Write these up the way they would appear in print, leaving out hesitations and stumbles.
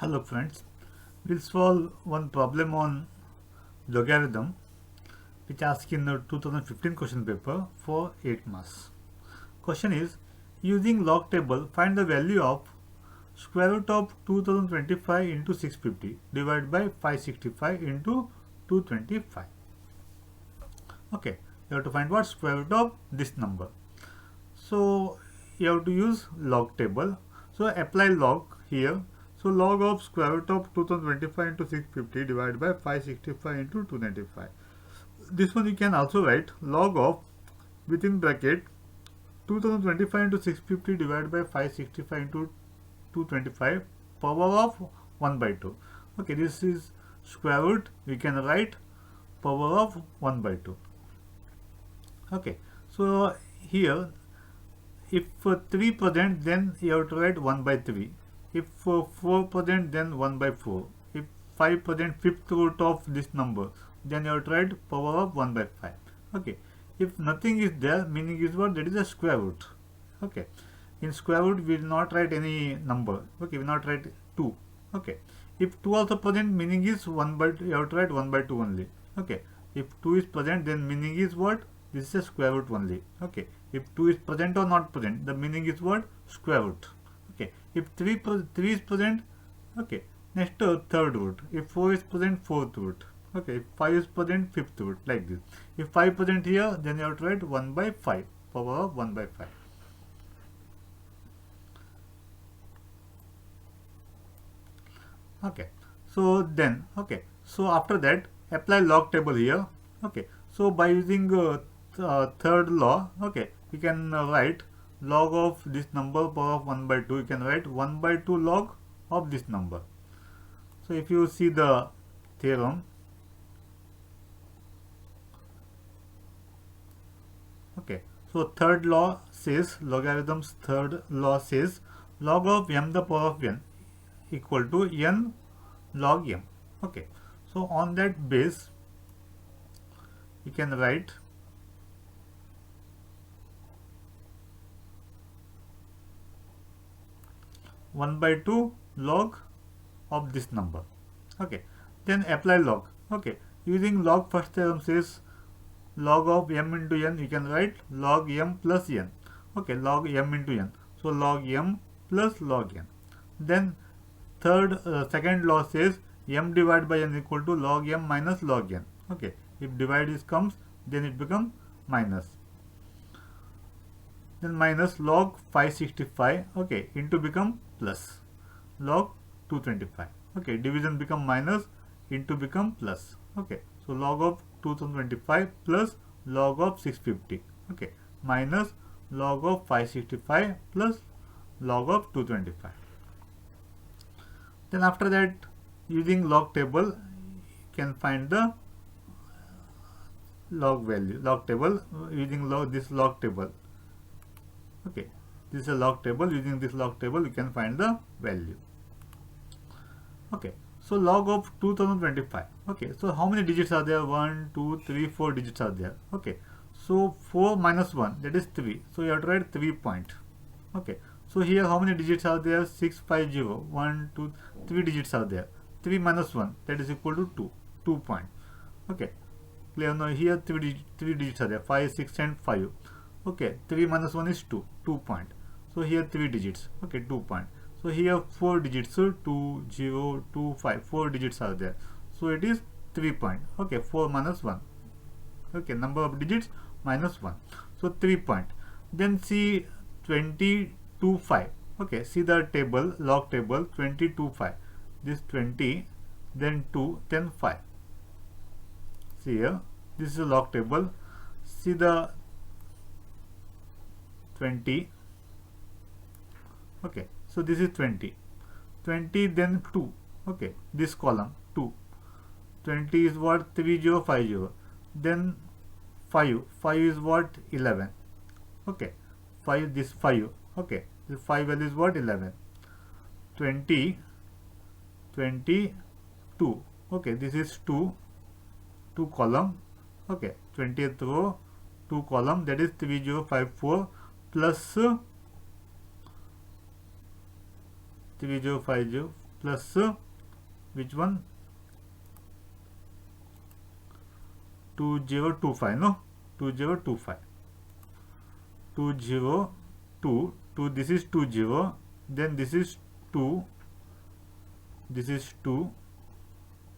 Hello friends, we'll solve one problem on logarithm which asked in the 2015 question paper for 8 marks. Question is, using log table find the value of square root of 2025 into 650 divided by 565 into 225. Okay, you have to find what square root of this number. So you have to use log table. So apply log here. So log of square root of 2025 into 650 divided by 565 into 295. This one you can also write log of within bracket 2025 into 650 divided by 565 into 225 power of 1 by 2. Okay, this is square root. We can write power of 1 by 2. Okay, so here if 3 present, then you have to write 1 by 3. If 4 present, then 1 by 4. If 5 present, fifth root of this number, then you have to write power of 1 by 5. Okay. If nothing is there, meaning is what? That is a square root. Okay. In square root, we will not write any number. Okay. We will not write 2. Okay. If 2 also present, meaning is 1 by 2. You have to write 1 by 2 only. Okay. If 2 is present, then meaning is what? This is a square root only. Okay. If 2 is present or not present, the meaning is what? Square root. Okay. If 3 is present, okay. Next third root. If 4 is present, fourth root. Okay. If 5 is present, fifth root. Like this. If 5 present here, then you have to write 1 by 5. Power of 1 by 5. Okay. So then, okay. So after that, apply log table here. Okay. So by using third law, okay, we can write log of this number power of 1 by 2. You can write 1 by 2 log of this number. So if you see the theorem, okay, so third law says, logarithm's third law says log of m the power of n equal to n log m. Okay, so on that base you can write one by 2 log of this number. Okay, then apply log. Okay, using log first theorem says log of m into n, you can write log m plus n. Okay, log m into n. So log m plus log n. Then second law says m divided by n equal to log m minus log n. Okay, if divide is comes, then it becomes minus. Then minus log 565. Okay, into become plus log 225. Okay, division become minus, into become plus. Okay, so log of 2025 plus log of 650. Okay, minus log of 565 plus log of 225. Then after that, using log table, you can find the log value. Log table using this log table. Okay, this is a log table. Using this log table, you can find the value. Okay, so log of 2025. Okay, so how many digits are there? 1, 2, 3, 4 digits are there. Okay, so 4 minus 1, that is 3. So you have to write 3 point. Okay, so here how many digits are there? 650. 1, 2, 3 digits are there. 3 minus 1, that is equal to 2. 2 point. Okay, clear now? Here 3 digits are there. 5, 6 and 5. Okay, 3 minus 1 is 2. 2 point. So here 3 digits. Okay, 2 point. So here 4 digits. So 2, 0, 2, 5. 4 digits are there. So it is 3 point. Okay, 4 minus 1. Okay, number of digits minus 1. So 3 point. Then see 22, 5. Okay, see the table, log table, 22, 5. This 20, then 2, then 5. See here, this is a log table. See the 20. Okay, so this is 20. 20, then 2. Okay, this column 2. 20 is what? 3050. Then 5. 5 is what? 11. Okay, 5, this 5. Okay, this 5 value is what? 11. 20, 22. Okay, this is 2 column. Okay, 20th row, 2 column, that is 3054 plus 3050 plus which one, 2025, no, 2025, 202, this is 20, then this is 2, this is 2,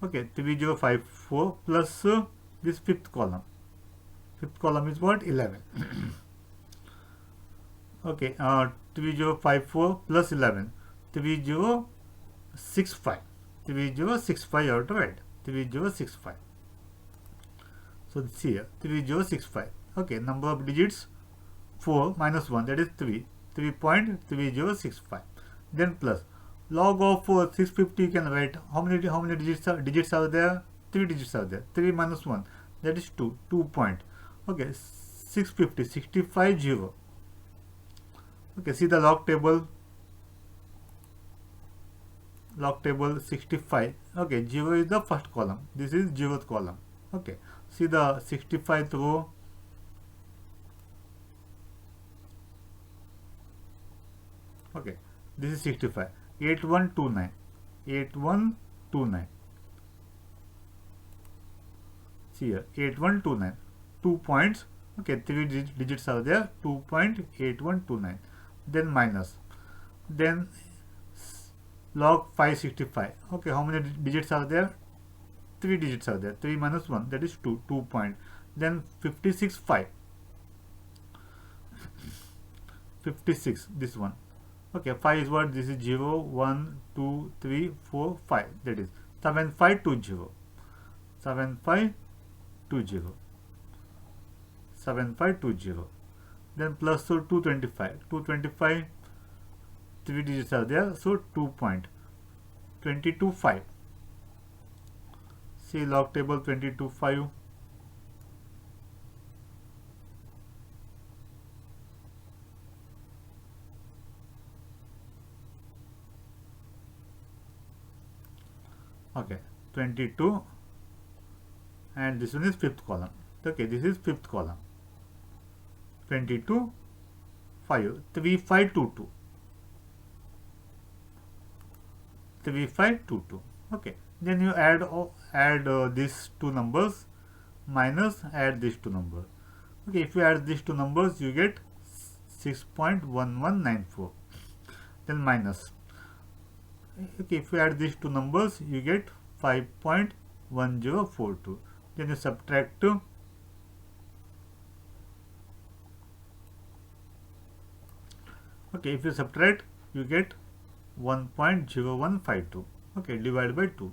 okay, 3054 plus this fifth column is what, 11. Okay, 3054 plus 11, 3065, 3065 you have to write, 3065. So this here, 3065. Okay, number of digits 4 minus 1, that is 3, 3.3065. Then plus log of 650 you can write. How many digits are there? 3 digits are there. 3 minus 1, that is 2. 2 point. Okay, 650, 65 0. Okay, see the log table. Log table 65. Okay, 0 is the first column. This is 0th column. Okay, see the 65th row. Okay, this is 65. 8129. 8129. See here, 8129. 2 points. Okay, 3 digits are there. 2.8129. Then minus. Then log 565. Okay, how many digits are there? 3 digits are there. 3 minus 1, that is 2. 2 point. Then 56 5. 56, this one. Okay, 5 is what? This is 0, 1, 2, 3, 4, 5. That is 7520. 7520. 7520. Then plus so 225. 225, 3 digits are there. So 2.225. See log table 225. Okay, 22, and this one is fifth column. Okay, this is fifth column. 22 5 3522. 3522. Okay, then you add these two numbers minus add these two numbers. Okay, if you add these two numbers you get 6.1194. Then minus. Okay, if you add these two numbers you get 5.1042. Then you subtract. Okay, if you subtract you get 1.0152. Okay, divided by 2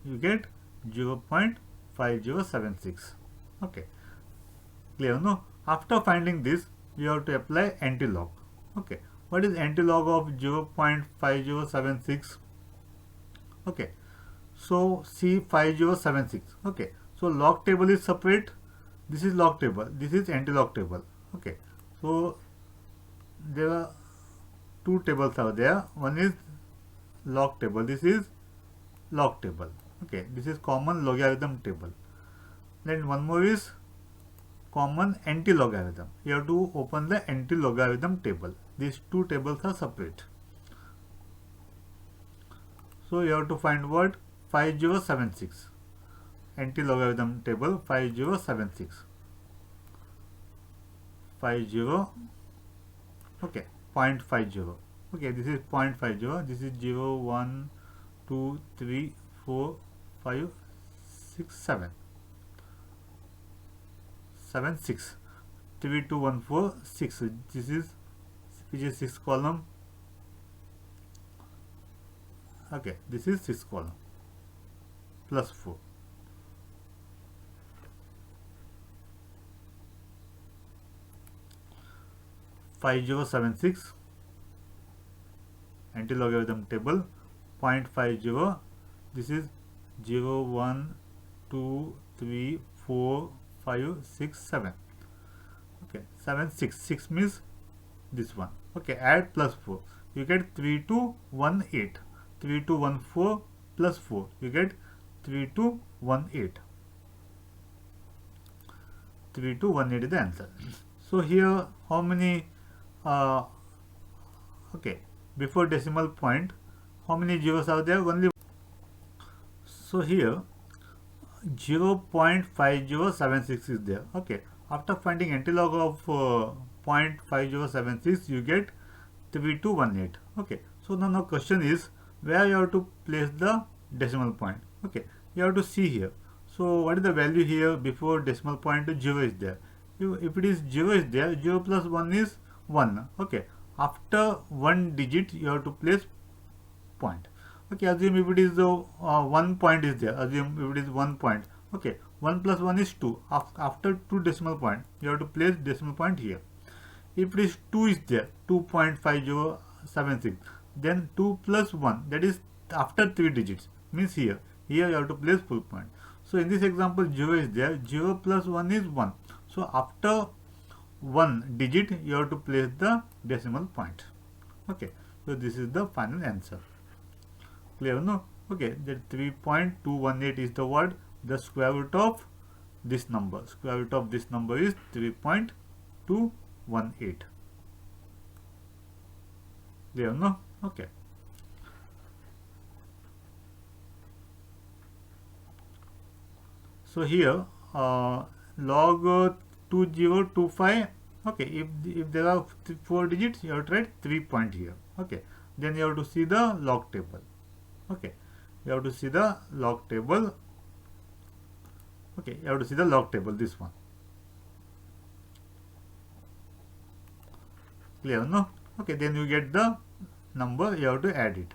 you get 0.5076. Okay, clear, no? After finding this you have to apply anti-log. Okay, what is anti-log of 0.5076? Okay, so see 5076. Okay, so log table is separate. This is log table, this is anti-log table. Okay, so there are two tables are there. One is log table, this is log table. Okay, this is common logarithm table. Then one more is common anti-logarithm. You have to open the anti-logarithm table. These two tables are separate. So you have to find what? 5076. Anti-logarithm table 5076. 50. Okay, 0.50. Okay, this is 0.50. This is 0, 1, 2, 3, 4, 5, 6, 7. 7, 6. 3, 2, 1, 4, 6. This is which is 6th column. Okay, this is 6th column plus 4. (5076) anti-logarithm table 0.50. This is 0, 1, 2, 3, 4, 5, 6, 7. Okay, 7, 6. 6 means this one. Okay, add plus 4. You get 3218. 3214 plus 4. You get 3218. 3218 is the answer. So here how many okay, before decimal point how many zeros are there? Only. So here 0.5076 is there. Okay, after finding antilog of 0.5076, you get 3218. Okay, so now question is where you have to place the decimal point. Okay, you have to see here. So what is the value here before decimal point? 0 is there. If it is 0 is there, 0 plus 1 is 1. Okay, after one digit you have to place point. Okay, assume if it is 1 point is there, assume if it is 1 point. Okay, 1 plus 1 is 2. After 2 decimal point you have to place decimal point here. If it is 2 is there, 2.5076, then 2 plus 1, that is after 3 digits, means here you have to place full point. So in this example 0 is there, 0 plus 1 is 1. So after 1 digit you have to place the decimal point. Okay, so this is the final answer. Clear? No? Okay, that 3.218 is the word. The square root of this number. Square root of this number is 3.218. Clear? No? Okay. So here log 2025. Okay, if there are 4 digits, you have to write 3 point here. Okay, then you have to see the log table. Okay, you have to see the log table. Okay, you have to see the log table, this one. Clear? No? Okay, then you get the number, you have to add it.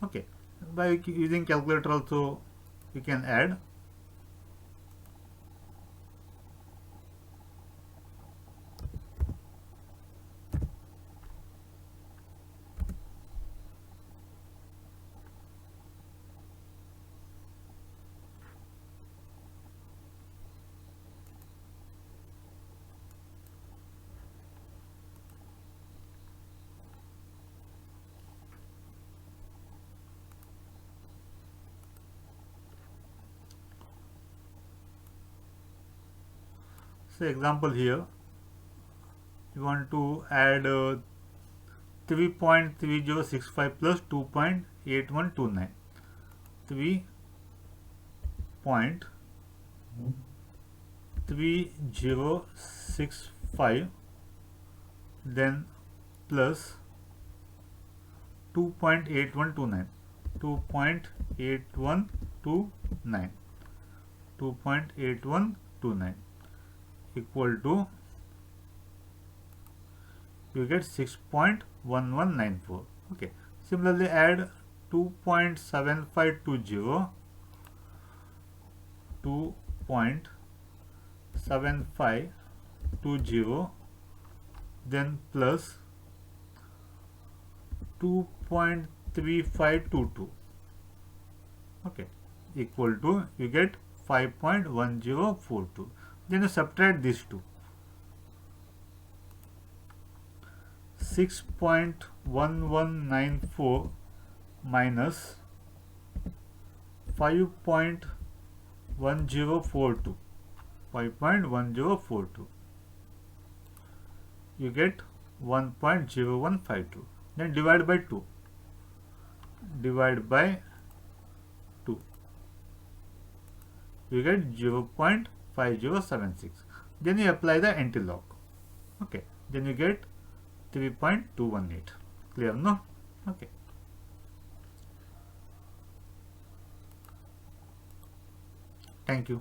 Okay, by using calculator also you can add. So example here, you want to add 3.3065 plus 2.8129. 3.3065 then plus 2.8129. 2.8129 equal to, you get 6.1194. Okay, similarly add 2.7520, 2.7520 then plus 2.3522. okay, equal to, you get 5.1042. Then you subtract these two. 6.1194 minus 5.1042. 5.1042. You get 1.0152. Then divide by 2. Divide by 2. You get 0.5076. Then you apply the antilog. Okay. Then you get 3.218. Clear? No? Okay. Thank you.